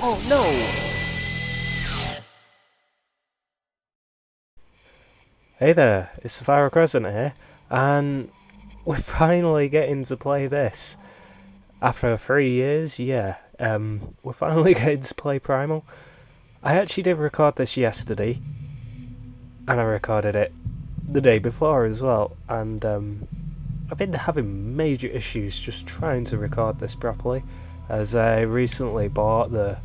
Oh no! Hey there, it's SefiroCrescent here, and we're finally getting to play this. After 3 years, we're finally getting to play Primal. I actually did record this yesterday, and I recorded it the day before as well, and I've been having major issues just trying to record this properly, as I recently bought the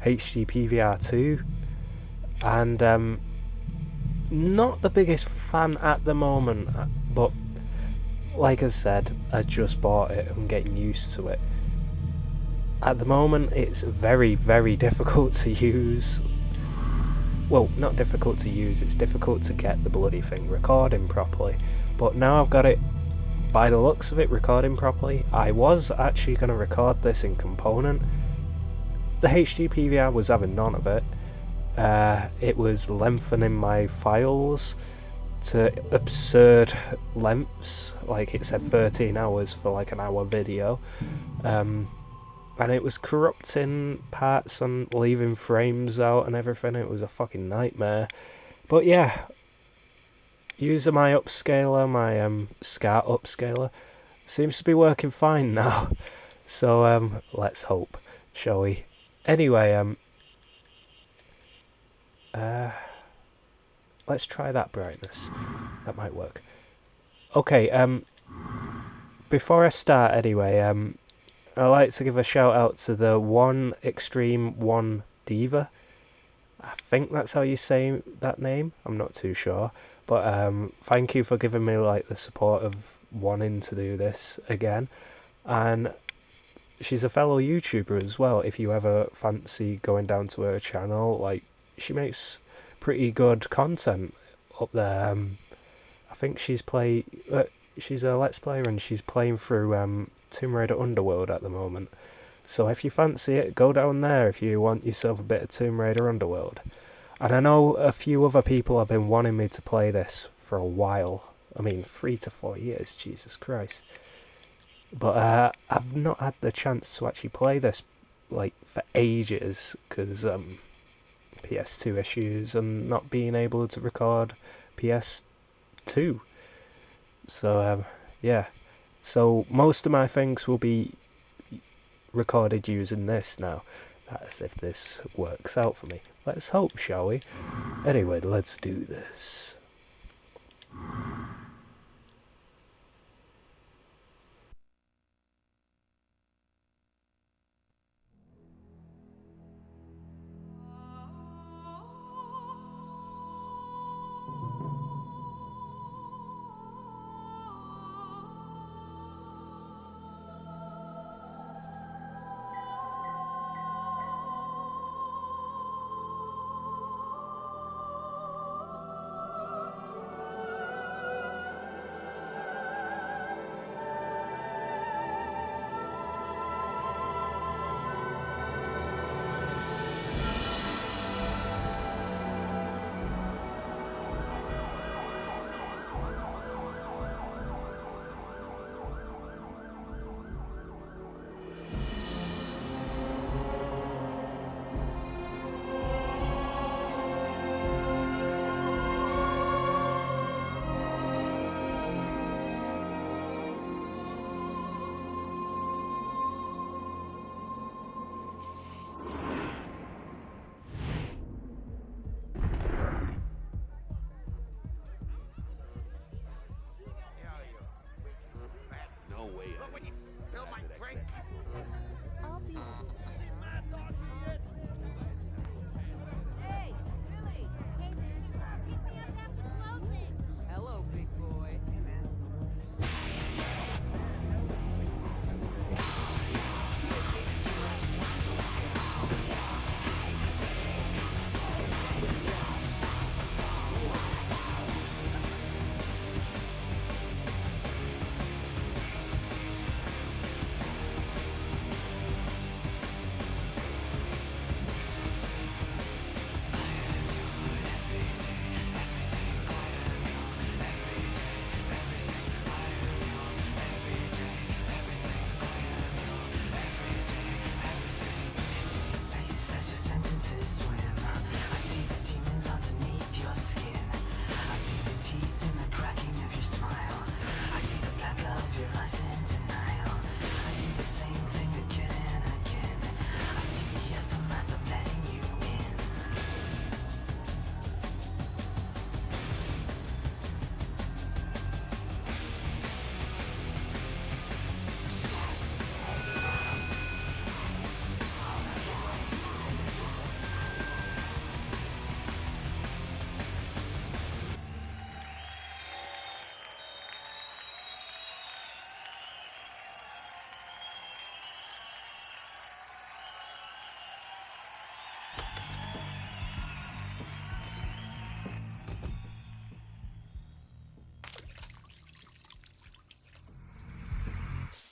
HD PVR2, and not the biggest fan at the moment, but like I said, I just bought it. I'm getting used to it. At the moment, it's very, very difficult to use. Well, not difficult to use, it's difficult to get the bloody thing recording properly. But now I've got it, by the looks of it, recording properly. I was actually going to record this in component. The HD PVR was having none of it. It was lengthening my files to absurd lengths, like it said 13 hours for like an hour video, and it was corrupting parts and leaving frames out and everything. It was a fucking nightmare. But yeah, using my upscaler, my SCART upscaler, seems to be working fine now. So let's hope, shall we? Anyway, let's try that brightness. That might work. Okay, before I start anyway, I'd like to give a shout out to the One Extreme One Diva. I think that's how you say that name. I'm not too sure. But thank you for giving me like the support of wanting to do this again. And she's a fellow YouTuber as well. If you ever fancy going down to her channel, like she makes pretty good content up there. I think she's a Let's Player and she's playing through Tomb Raider Underworld at the moment. So if you fancy it, go down there if you want yourself a bit of Tomb Raider Underworld. And I know a few other people have been wanting me to play this for a while. I mean, 3 to 4 years, Jesus Christ. But I've not had the chance to actually play this like for ages because PS2 issues and not being able to record PS2. So yeah. So most of my things will be recorded using this now. That's if this works out for me. Let's hope, shall we? Anyway, let's do this.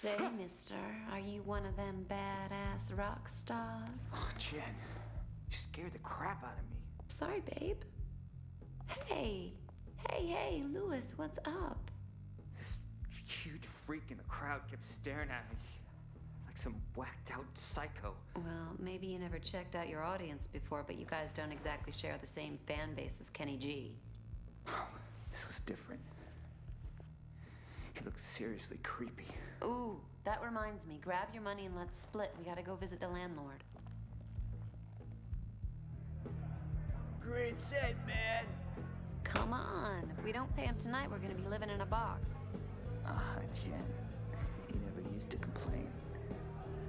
Say, mister, are you one of them badass rock stars? Oh, Jen, you scared the crap out of me. Sorry, babe. Hey, Lewis, what's up? This huge freak in the crowd kept staring at me like some whacked out psycho. Well, maybe you never checked out your audience before, but you guys don't exactly share the same fan base as Kenny G. Oh, this was different. He looked seriously creepy. Ooh, that reminds me. Grab your money and let's split. We gotta go visit the landlord. Great set, man. Come on. If we don't pay him tonight, we're gonna be living in a box. Ah, Jen. He never used to complain.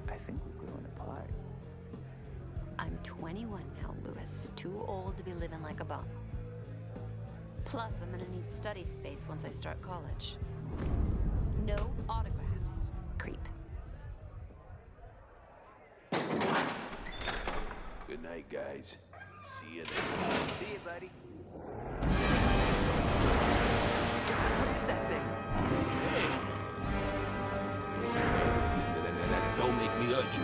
I think we're growing apart. I'm 21 now, Lewis. Too old to be living like a bum. Plus, I'm gonna need study space once I start college. No autographs. Creep. Good night, guys. See you next time. See you, buddy. What is that thing? Hey! Don't make me hurt you.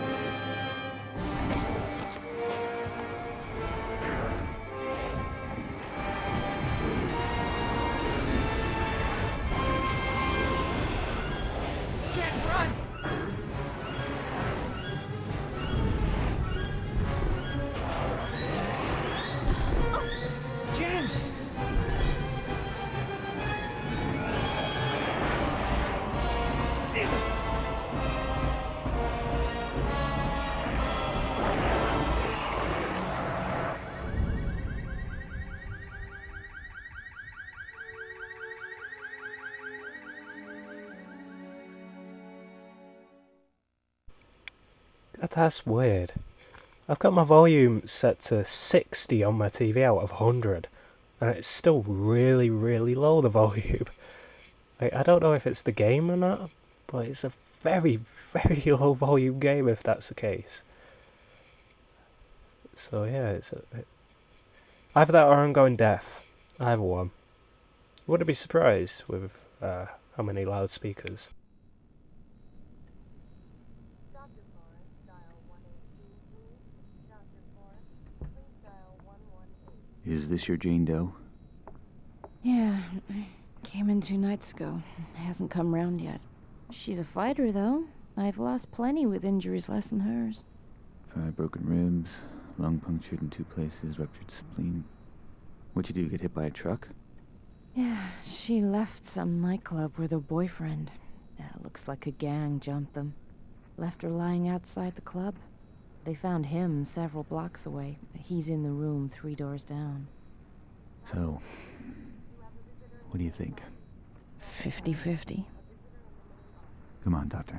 That's weird. I've got my volume set to 60 on my TV out of 100, and it's still really, really low, the volume. I don't know if it's the game or not, but it's a very, very low volume game if that's the case. So yeah, either that or I'm going deaf. Either one. Wouldn't be surprised with how many loudspeakers. Is this your Jane Doe? Yeah, came in 2 nights ago. Hasn't come round yet. She's a fighter, though. I've lost plenty with injuries less than hers. 5 broken ribs, lung punctured in 2 places, ruptured spleen. What'd you do, get hit by a truck? Yeah, she left some nightclub with her boyfriend. Looks like a gang jumped them. Left her lying outside the club. They found him several blocks away. He's in the room 3 doors down. So, what do you think? 50-50. Come on, Doctor.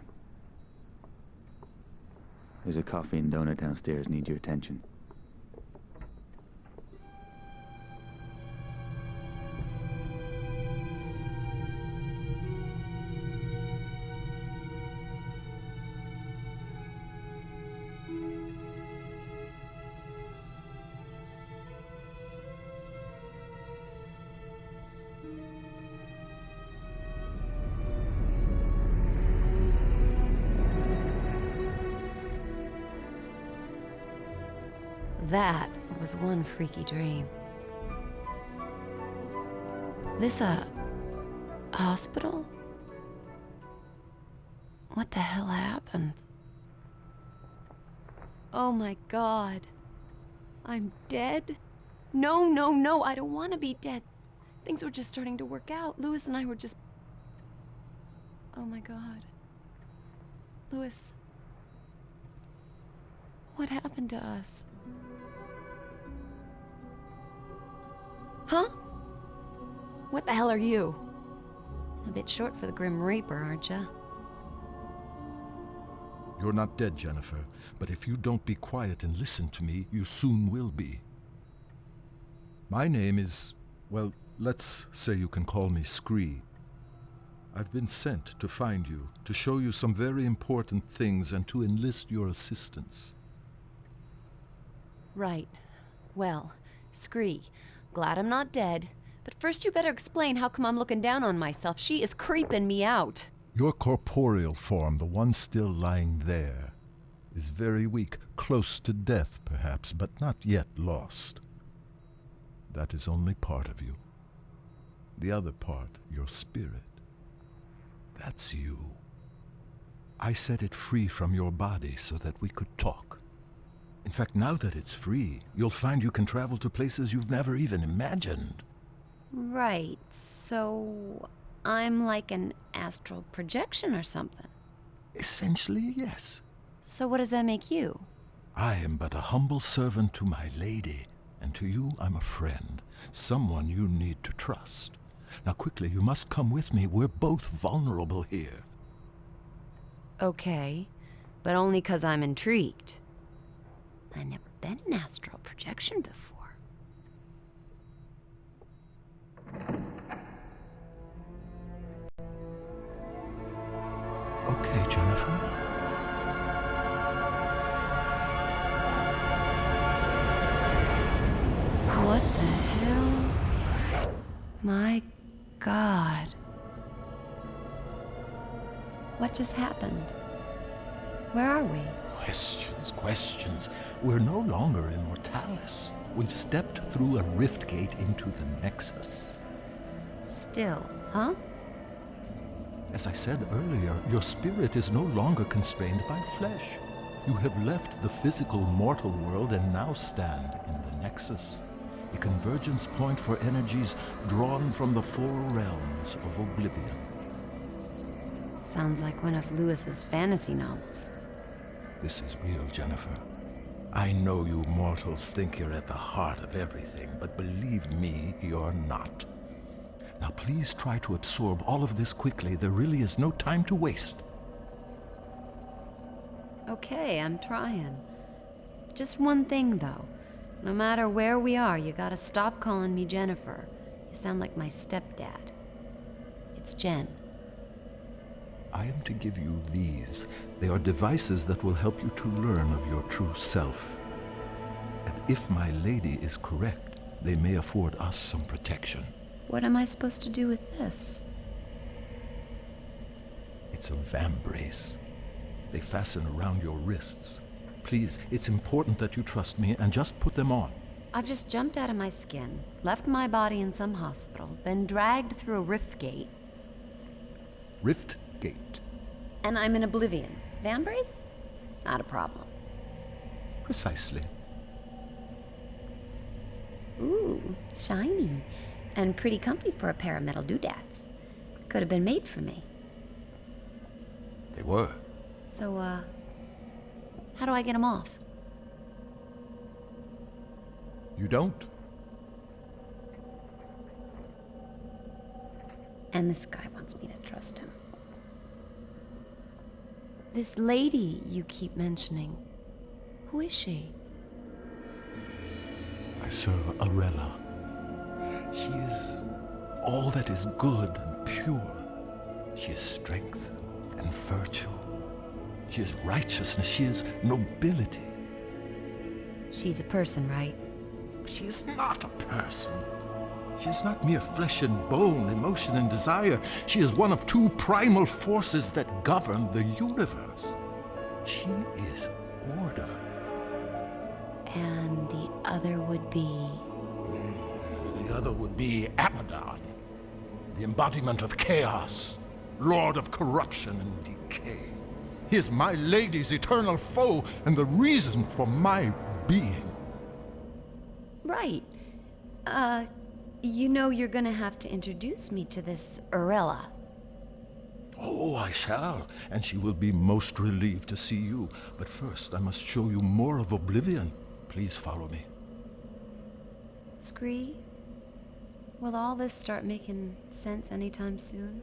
There's a coffee and donut downstairs. Need your attention. That was one freaky dream. This a hospital? What the hell happened? Oh my God. I'm dead? No, I don't want to be dead. Things were just starting to work out. Lewis and I were just... Oh my God. Lewis. What happened to us? Huh? What the hell are you? A bit short for the Grim Reaper, aren't ya? You're not dead, Jennifer, but if you don't be quiet and listen to me, you soon will be. My name is, well, let's say you can call me Scree. I've been sent to find you, to show you some very important things and to enlist your assistance. Right. Well, Scree, glad I'm not dead, but first you better explain how come I'm looking down on myself. She is creeping me out. Your corporeal form, the one still lying there, is very weak, close to death perhaps, but not yet lost. That is only part of you. The other part, your spirit, that's you. I set it free from your body so that we could talk. In fact, now that it's free, you'll find you can travel to places you've never even imagined. Right, so I'm like an astral projection or something. Essentially, yes. So what does that make you? I am but a humble servant to my lady, and to you I'm a friend, someone you need to trust. Now quickly, you must come with me. We're both vulnerable here. Okay, but only 'cause I'm intrigued. I've never been an astral projection before. Okay, Jennifer. What the hell? My God. What just happened? Where are we? Questions. We're no longer in Mortalis. We've stepped through a rift gate into the Nexus. Still, huh? As I said earlier, your spirit is no longer constrained by flesh. You have left the physical mortal world and now stand in the Nexus, a convergence point for energies drawn from the four realms of oblivion. Sounds like one of Lewis's fantasy novels. This is real, Jennifer. I know you mortals think you're at the heart of everything, but believe me, you're not. Now please try to absorb all of this quickly. There really is no time to waste. Okay, I'm trying. Just one thing, though. No matter where we are, you gotta stop calling me Jennifer. You sound like my stepdad. It's Jen. I am to give you these. They are devices that will help you to learn of your true self. And if my lady is correct, they may afford us some protection. What am I supposed to do with this? It's a vambrace. They fasten around your wrists. Please, it's important that you trust me and just put them on. I've just jumped out of my skin, left my body in some hospital, been dragged through a rift gate, Rift Gate. and I'm in oblivion. Vambrace? Not a problem. Precisely. Ooh, shiny. And pretty comfy for a pair of metal doodads. Could have been made for me. They were. So, how do I get them off? You don't? And this guy wants me to trust him. This lady you keep mentioning, who is she? I serve Arella. She is all that is good and pure. She is strength and virtue. She is righteousness. She is nobility. She's a person, right? She is not a person. She is not mere flesh and bone, emotion and desire. She is one of two primal forces that govern the universe. She is order. And the other would be... The other would be Abaddon, the embodiment of chaos, lord of corruption and decay. He is my lady's eternal foe and the reason for my being. Right. You know you're gonna have to introduce me to this Arella. Oh, I shall, and she will be most relieved to see you. But first, I must show you more of Oblivion. Please follow me. Scree, will all this start making sense anytime soon?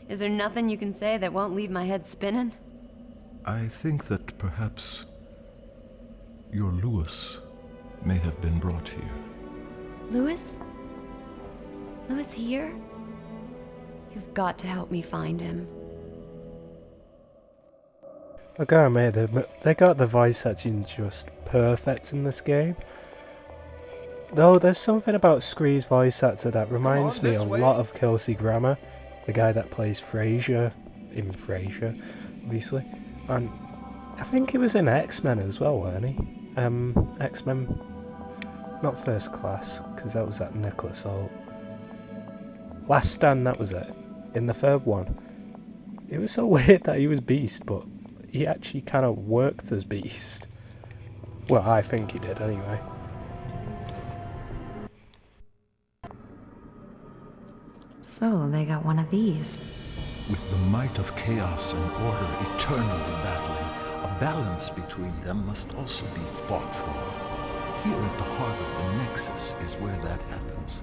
Is there nothing you can say that won't leave my head spinning? I think that perhaps your Lewis may have been brought here. Lewis? Lewis here? You've got to help me find him. I gotta admit, they got the voice acting just perfect in this game. Though there's something about Scree's voice actor that reminds me a lot of Kelsey Grammer. the guy that plays Frasier in Frasier, obviously, and I think he was in X-Men as well, weren't he? X-Men, not First Class, because that was that Nicholas Hoult. Last Stand, that was it. In the third one, it was so weird that he was Beast, but he actually kind of worked as Beast. Well, I think he did anyway. So, they got one of these. With the might of chaos and order eternally battling, a balance between them must also be fought for. Here at the heart of the Nexus is where that happens.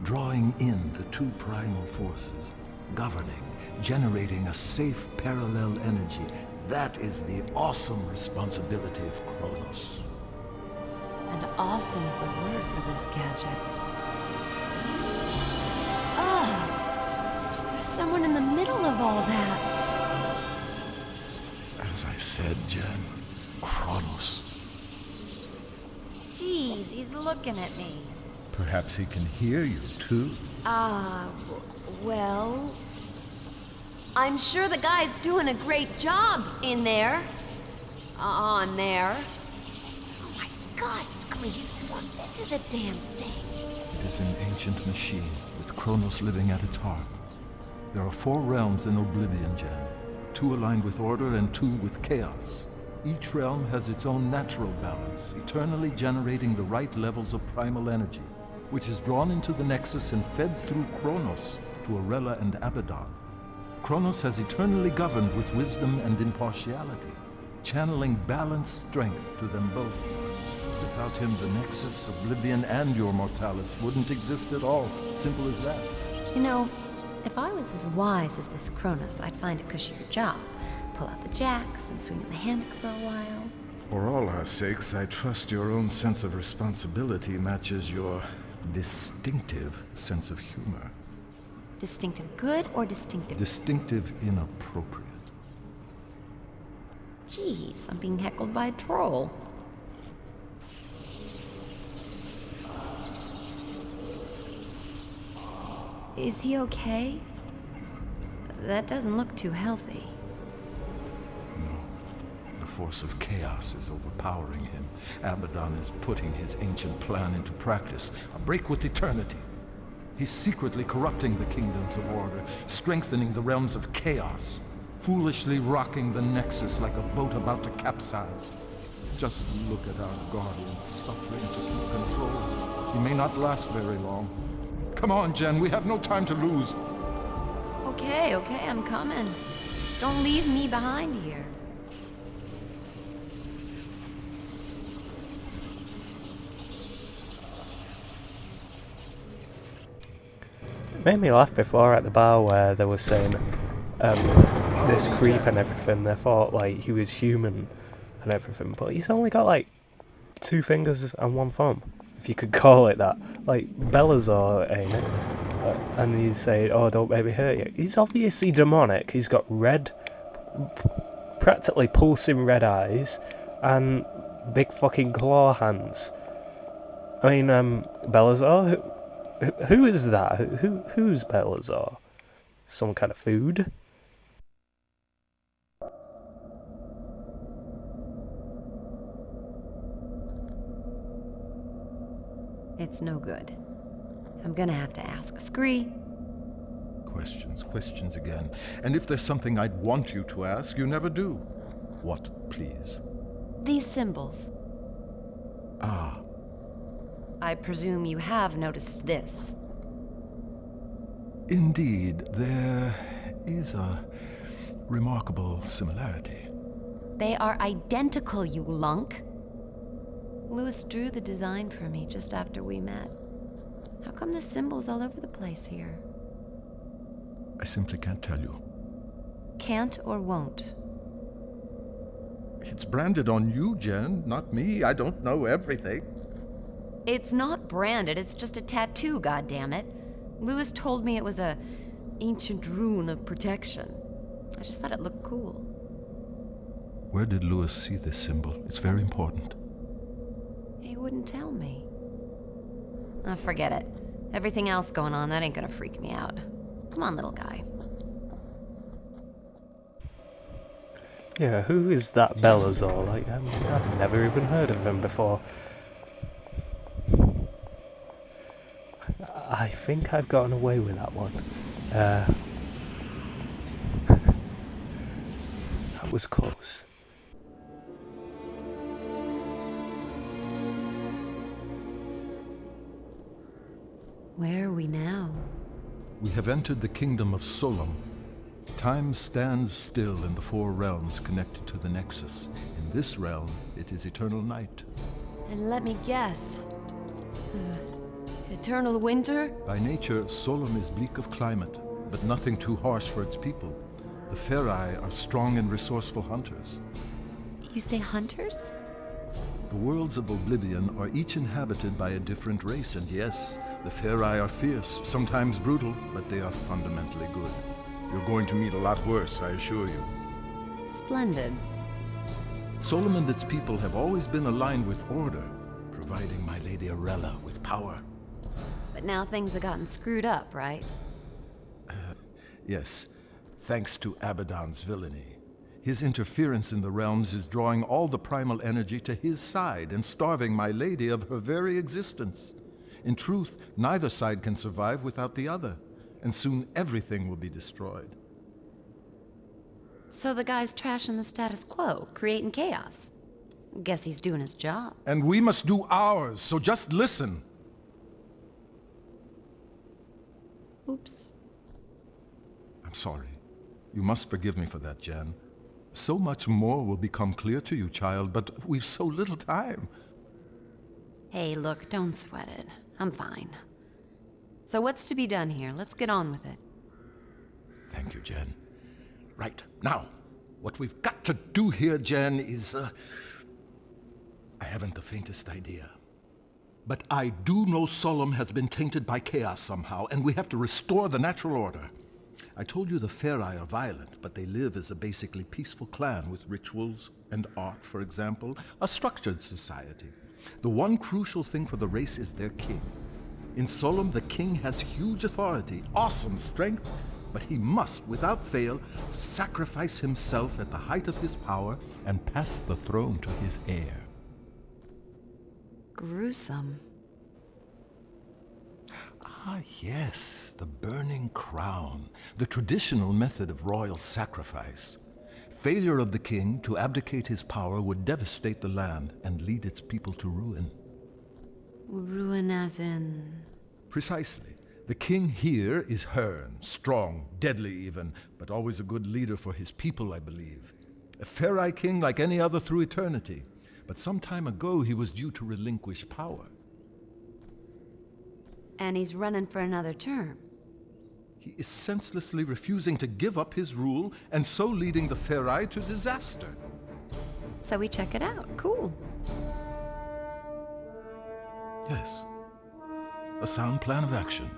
Drawing in the two primal forces, governing, generating a safe parallel energy. That is the awesome responsibility of Kronos. And awesome's the word for this gadget. Oh, there's someone in the middle of all that. As I said, Jen, Kronos. Jeez, he's looking at me. Perhaps he can hear you, too. Well... I'm sure the guy's doing a great job in there. On there. Oh my god, Scree, he's plugged into the damn thing. It is an ancient machine, with Kronos living at its heart. There are 4 realms in Oblivion, Jen. 2 aligned with order and 2 with chaos. Each realm has its own natural balance, eternally generating the right levels of primal energy, which is drawn into the Nexus and fed through Kronos to Arella and Abaddon. Kronos has eternally governed with wisdom and impartiality, channeling balanced strength to them both. Without him, the Nexus, Oblivion, and your Mortalis wouldn't exist at all. Simple as that. You know, if I was as wise as this Kronos, I'd find a cushier job. Pull out the jacks and swing in the hammock for a while. For all our sakes, I trust your own sense of responsibility matches your distinctive sense of humor. Distinctive good or distinctive? Distinctive inappropriate. Jeez, I'm being heckled by a troll. Is he okay? That doesn't look too healthy. No. The force of chaos is overpowering him. Abaddon is putting his ancient plan into practice. A break with eternity. He's secretly corrupting the kingdoms of order, strengthening the realms of chaos, foolishly rocking the Nexus like a boat about to capsize. Just look at our guardian suffering to keep control. He may not last very long. Come on, Jen, we have no time to lose. Okay, I'm coming. Just don't leave me behind here. It made me laugh before at the bar where they were saying this creep and everything. They thought like he was human and everything, but he's only got like 2 fingers and 1 thumb, if you could call it that. Like Beelzebub, ain't it? And he's saying, "Oh, don't make me hurt you." He's obviously demonic. He's got red, practically pulsing red eyes, and big fucking claw hands. I mean, Beelzebub. Who is that? Who's Beelzebub? Some kind of food? It's no good. I'm gonna have to ask Scree. Questions again. And if there's something I'd want you to ask, you never do. What, please? These symbols. Ah. I presume you have noticed this. Indeed, there is a remarkable similarity. They are identical, you lunk. Louis drew the design for me just after we met. How come the symbols all over the place here? I simply can't tell you. Can't or won't? It's branded on you, Jen, not me. I don't know everything. It's not branded, it's just a tattoo, goddammit. Louis told me it was a ancient rune of protection. I just thought it looked cool. Where did Louis see this symbol? It's very important. He wouldn't tell me. Oh, forget it. Everything else going on, that ain't gonna freak me out. Come on, little guy. Yeah, who is that Belazor? Like, I've never even heard of him before. I think I've gotten away with that one. That was close. Where are we now? We have entered the kingdom of Solum. Time stands still in the four realms connected to the Nexus. In this realm, it is eternal night. And let me guess. Eternal winter? By nature, Solum is bleak of climate, but nothing too harsh for its people. The Ferai are strong and resourceful hunters. You say hunters? The worlds of Oblivion are each inhabited by a different race, and yes, the Ferai are fierce, sometimes brutal, but they are fundamentally good. You're going to meet a lot worse, I assure you. Splendid. Solum and its people have always been aligned with order, providing my Lady Arella with power. But now things have gotten screwed up, right? Yes, thanks to Abaddon's villainy. His interference in the realms is drawing all the primal energy to his side and starving my lady of her very existence. In truth, neither side can survive without the other, and soon everything will be destroyed. So the guy's trashing the status quo, creating chaos. Guess he's doing his job. And we must do ours, so just listen. Oops. I'm sorry. You must forgive me for that, Jen. So much more will become clear to you, child, but we've so little time. Hey, look, don't sweat it. I'm fine. So what's to be done here? Let's get on with it. Thank you, Jen. Right, now, what we've got to do here, Jen, is, I haven't the faintest idea. But I do know Solum has been tainted by chaos somehow, and we have to restore the natural order. I told you the Ferai are violent, but they live as a basically peaceful clan with rituals and art, for example, a structured society. The one crucial thing for the race is their king. In Solum, the king has huge authority, awesome strength, but he must, without fail, sacrifice himself at the height of his power and pass the throne to his heir. Gruesome. Ah, yes, the burning crown, the traditional method of royal sacrifice. Failure of the king to abdicate his power would devastate the land and lead its people to ruin. Ruin as in... Precisely. The king here is Hearn, strong, deadly even, but always a good leader for his people, I believe. A Ferai king like any other through eternity. But some time ago he was due to relinquish power. And he's running for another term. He is senselessly refusing to give up his rule, and so leading the Ferai to disaster. So we check it out. Cool. Yes. A sound plan of action.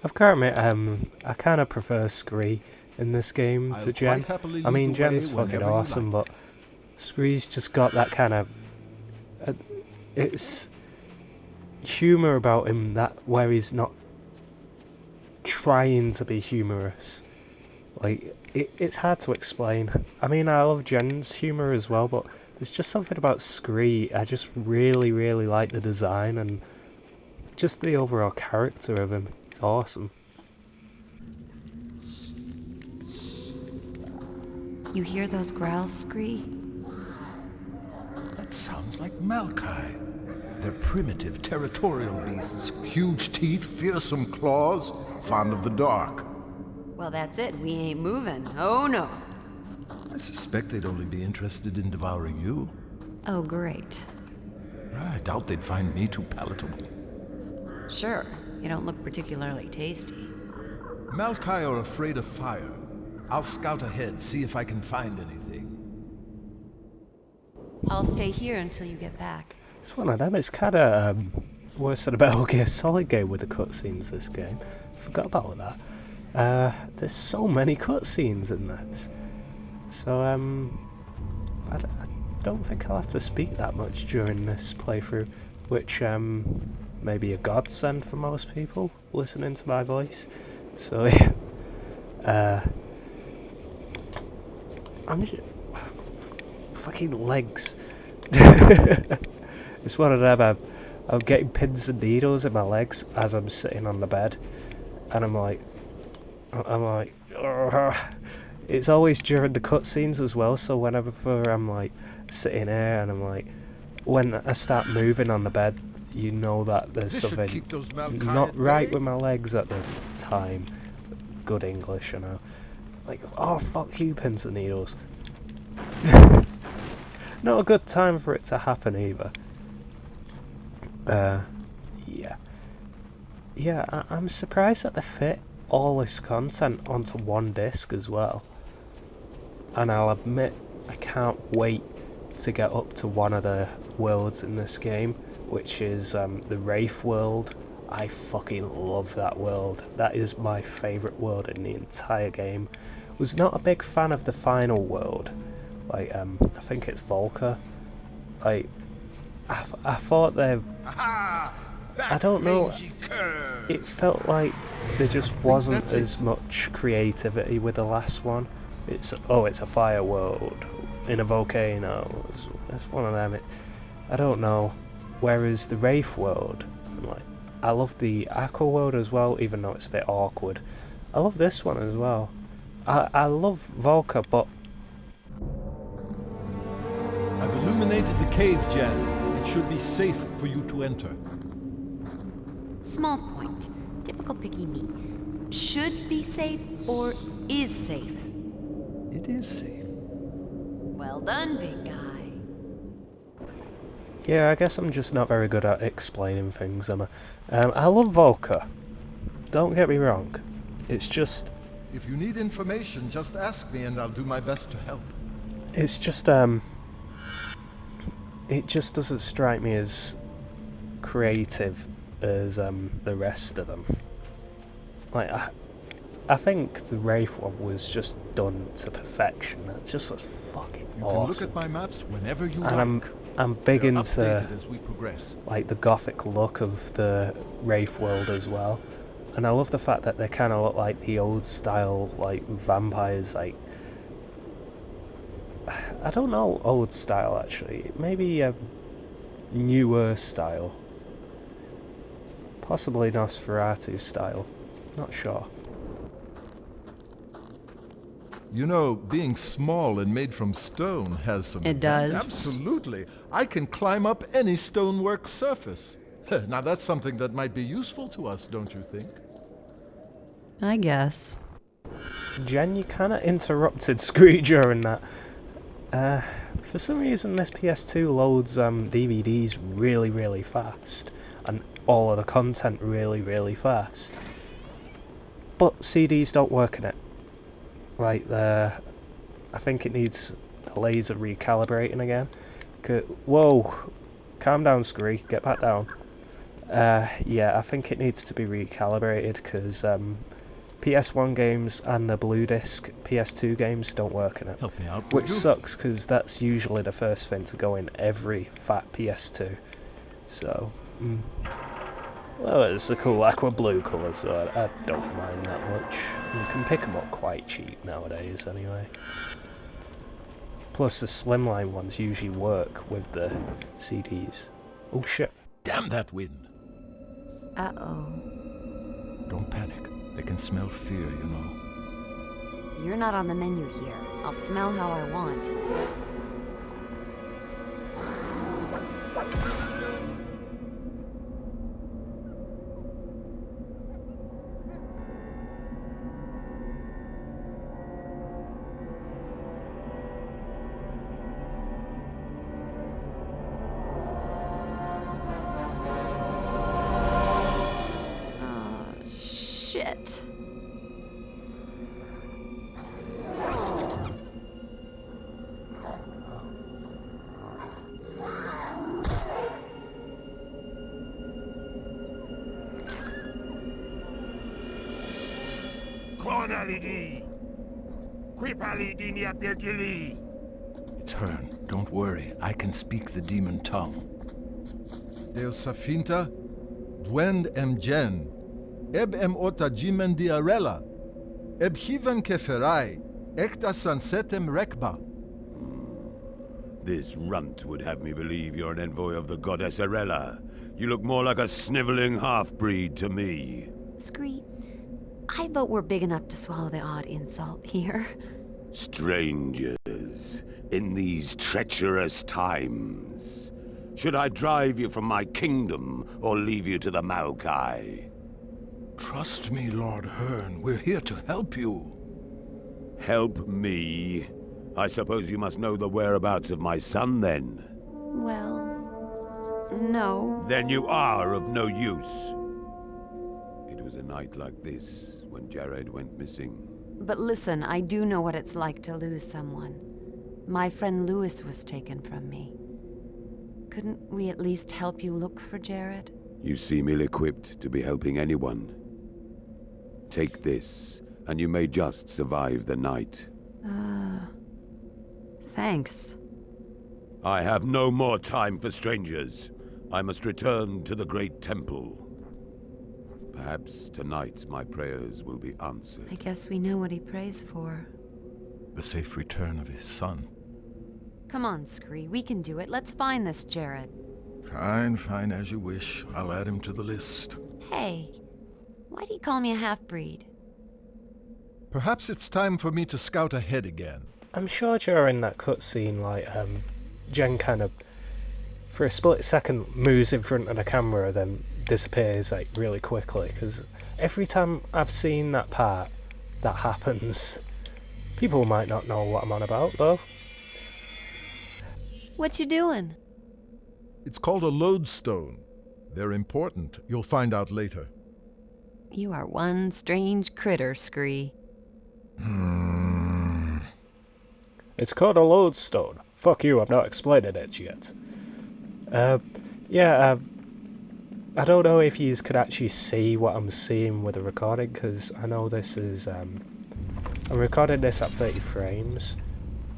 I've got to admit, I kind of prefer Scree in this game to Jen. I mean, Jen's fucking awesome, but Scree's just got that kind of... it's humour about him that where he's not trying to be humorous. Like, it's hard to explain. I mean, I love Jen's humour as well, but there's just something about Scree. I just really, really like the design and just the overall character of him. He's awesome. You hear those growls, Scree? That sounds like Malkai. They're primitive, territorial beasts. Huge teeth, fearsome claws, fond of the dark. Well, that's it. We ain't moving. Oh, no. I suspect they'd only be interested in devouring you. Oh, great. I doubt they'd find me too palatable. Sure. You don't look particularly tasty. Malkai are afraid of fire. I'll scout ahead, see if I can find anything. I'll stay here until you get back. It's one of them. It's kind of worse than a Metal Gear Solid game with the cutscenes. This game, forgot about that. There's so many cutscenes in this, so I don't think I'll have to speak that much during this playthrough, which maybe a godsend for most people listening to my voice. So yeah, I'm just fucking legs. It's one of them. I'm getting pins and needles in my legs as I'm sitting on the bed, and I'm like, "Ugh." It's always during the cutscenes as well. So whenever I'm like sitting here and I'm like, when I start moving on the bed, you know that there's something not right with my legs at the time. Good English, you know. Like, oh fuck you, pins and needles. Not a good time for it to happen either. Yeah, I'm surprised that they fit all this content onto one disc as well. And I'll admit, I can't wait to get up to one of the worlds in this game, which is the Wraith world. I fucking love that world. That is my favourite world in the entire game. Was not a big fan of the final world. Like, I think it's Volca. Like, I thought they... I don't know. It felt like there just wasn't as much creativity with the last one. It's a fire world in a volcano. It's one of them. I don't know. Whereas the Wraith world, I love the Aqua world as well, even though it's a bit awkward. I love this one as well. I love Volca, but I've illuminated the cave, Jan. It should be safe for you to enter. Small point. Typical picky me. Should be safe or is safe? It is safe. Well done, big guy. yeah, I guess I'm just not very good at explaining things, am I? I love Volca. Don't get me wrong. It's just... If you need information, just ask me and I'll do my best to help. It's just, it just doesn't strike me as creative as the rest of them. Like, I think the Wraith one was just done to perfection. It just looks fucking You awesome. can look at my maps whenever you And like. I'm big They're into updated as we progress. like the gothic look of the Wraith world as well. And I love the fact that they kind of look like the old style, like vampires, like... I don't know old style actually. Maybe a newer style. Possibly Nosferatu style. Not sure. You know, being small and made from stone has some... It does. Absolutely. I can climb up any stonework surface. Now that's something that might be useful to us, don't you think? I guess. Jen, you kind of interrupted Scree during that. For some reason this PS2 loads DVDs really, really fast. And all of the content really, really fast. But CDs don't work in it. Like, I think it needs the laser recalibrating again. Whoa! Calm down, Scree. Get back down. Yeah, I think it needs to be recalibrated because PS1 games and the Blue Disc PS2 games don't work in it. Help me out. Which sucks because that's usually the first thing to go in every fat PS2. So, well, it's a cool aqua blue colour, so I don't mind that much. You can pick them up quite cheap nowadays, anyway. Plus, the slimline ones usually work with the CDs. Oh shit. Damn that wind. Uh-oh. Don't panic. They can smell fear, you know. You're not on the menu here. I'll smell how I want. Shit. Turn. Don't worry. I can speak the demon tongue. Deus Safinta, dwend gen, eb ota jimen diarella, eb hiven keferai, ekta sunsetem rekba. This runt would have me believe you're an envoy of the goddess Arella. You look more like a sniveling half-breed to me. Scree, I vote we're big enough to swallow the odd insult here. Strangers, in these treacherous times. Should I drive you from my kingdom, or leave you to the Maokai? Trust me, Lord Hearn. We're here to help you. Help me? I suppose you must know the whereabouts of my son, then? Well, no. Then you are of no use. It was a night like this when Jared went missing. But listen, I do know what it's like to lose someone. My friend Lewis was taken from me. Couldn't we at least help you look for Jared? You seem ill-equipped to be helping anyone. Take this, and you may just survive the night. Thanks. I have no more time for strangers. I must return to the Great Temple. Perhaps tonight my prayers will be answered. I guess we know what he prays for. The safe return of his son. Come on, Scree, we can do it. Let's find this Jared. Fine, as you wish. I'll add him to the list. Hey, why do you call me a half-breed? Perhaps it's time for me to scout ahead again. I'm sure during that cutscene, like, Jen kind of, for a split second, moves in front of the camera, then disappears, like, really quickly, because every time I've seen that part, that happens. People might not know what I'm on about, though. What you doing? It's called a lodestone. They're important. You'll find out later. You are one strange critter, Scree. It's called a lodestone. Fuck you, I'm not explaining it yet. I don't know if you could actually see what I'm seeing with the recording, because I know this is, I'm recording this at 30 frames.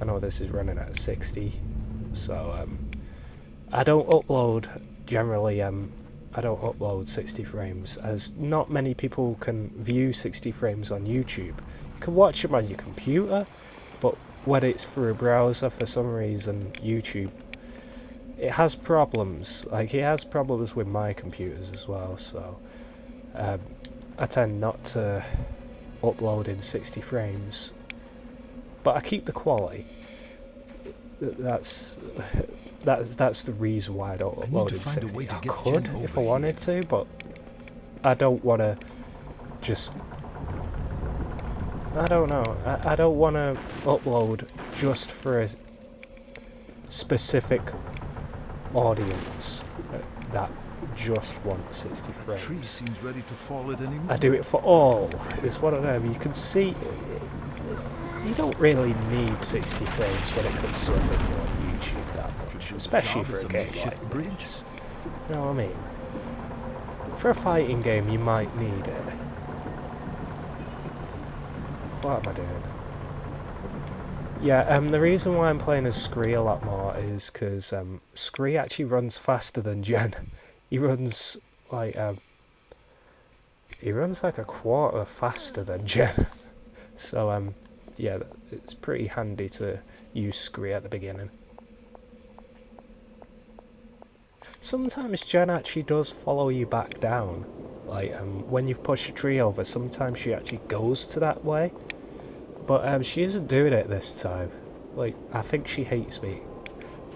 I know this is running at 60, so, I don't upload, generally, I don't upload 60 frames, as not many people can view 60 frames on YouTube. You can watch them on your computer, but when it's through a browser, for some reason, YouTube, it has problems. Like, it has problems with my computers as well, so I tend not to upload in 60 frames. But I keep the quality. That's the reason why I don't upload in 60. I could if I wanted to, but I don't want to just... I don't know. I don't want to upload just for a specific audience that just want 60 frames. Tree seems ready to fall at any moment. I do it for all. It's one of them. You can see... You don't really need 60 frames when it comes to a video on YouTube that much, especially for a game like this. You know what I mean? For a fighting game, you might need it. What am I doing? Yeah, the reason why I'm playing as Scree a lot more is because Scree actually runs faster than Jen. He runs like a quarter faster than Jen. So yeah, it's pretty handy to use Scree at the beginning. Sometimes Jen actually does follow you back down. Like, when you've pushed a tree over, sometimes she actually goes to that way. But she isn't doing it this time. Like, I think she hates me.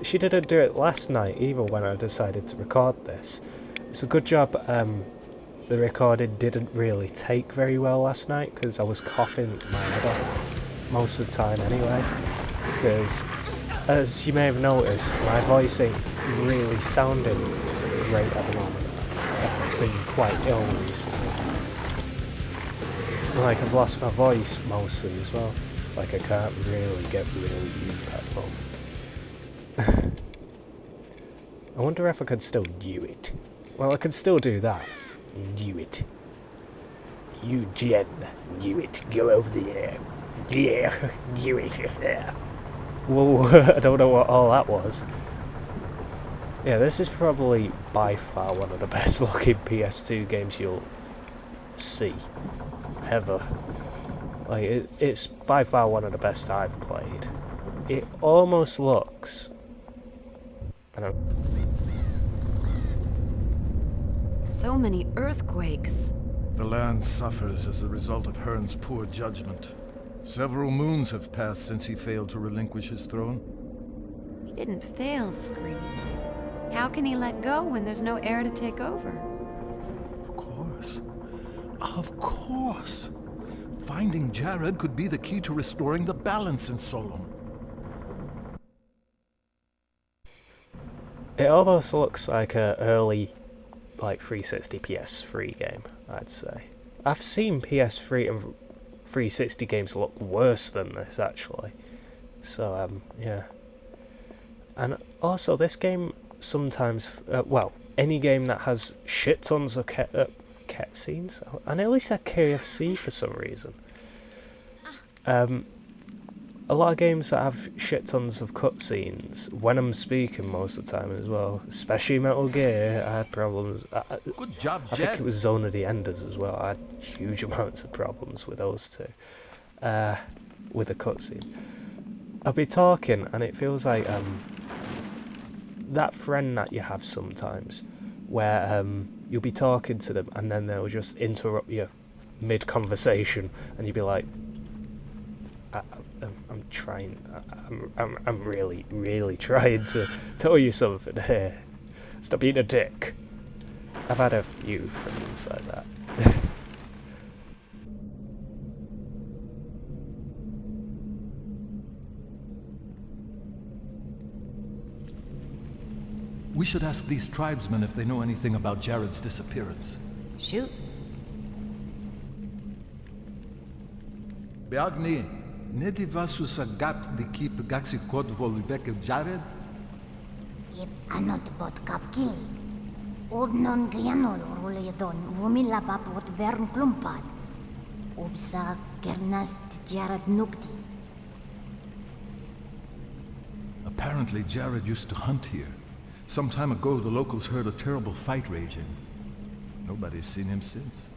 She didn't do it last night either when I decided to record this. It's a good job the recording didn't really take very well last night, because I was coughing my head off most of the time anyway. Because, as you may have noticed, my voice ain't really sounding great at the moment. I've been quite ill recently. Like, I've lost my voice mostly as well. Like, I can't really get really deep at the moment. I wonder if I could still do it. Well, I can still do that. Do it. You, Jen, do it. Go over there. Yeah, do it. Whoa, I don't know what all that was. Yeah, this is probably by far one of the best looking PS2 games you'll see ever. Like, it's by far one of the best I've played. It almost looks... I don't... So many earthquakes. The land suffers as a result of Hearn's poor judgment. Several moons have passed since he failed to relinquish his throne. He didn't fail, Scream. How can he let go when there's no heir to take over? Of course. Of course. Finding Jared could be the key to restoring the balance in Solum. It almost looks like a early, like, 360 PS3 game, I'd say. I've seen PS3 and 360 games look worse than this, actually. So, yeah. And also, this game sometimes, well, any game that has shit tons of cutscenes. I nearly said KFC for some reason. A lot of games that have shit tons of cutscenes, when I'm speaking most of the time as well, especially Metal Gear, I had problems. Good job, I Jed. think it was Zone of the Enders as well. I had huge amounts of problems with those two, with the cutscene. I'll be talking, and it feels like that friend that you have sometimes, where you'll be talking to them, and then they'll just interrupt you mid-conversation, and you'll be like, I'm trying. I'm really, really trying to tell you something here. Stop being a dick. I've had a few friends like that. We should ask these tribesmen if they know anything about Jared's disappearance. Shoot. Beagni, nedi vasu sa gap di kip gaxi kod volvek Jared? Ip anot bot kapki. Obnon gianol ruledon vumila papot vern klumpad. Obsa kernast Jared nukti. Apparently Jared used to hunt here. Some time ago, the locals heard a terrible fight raging. Nobody's seen him since.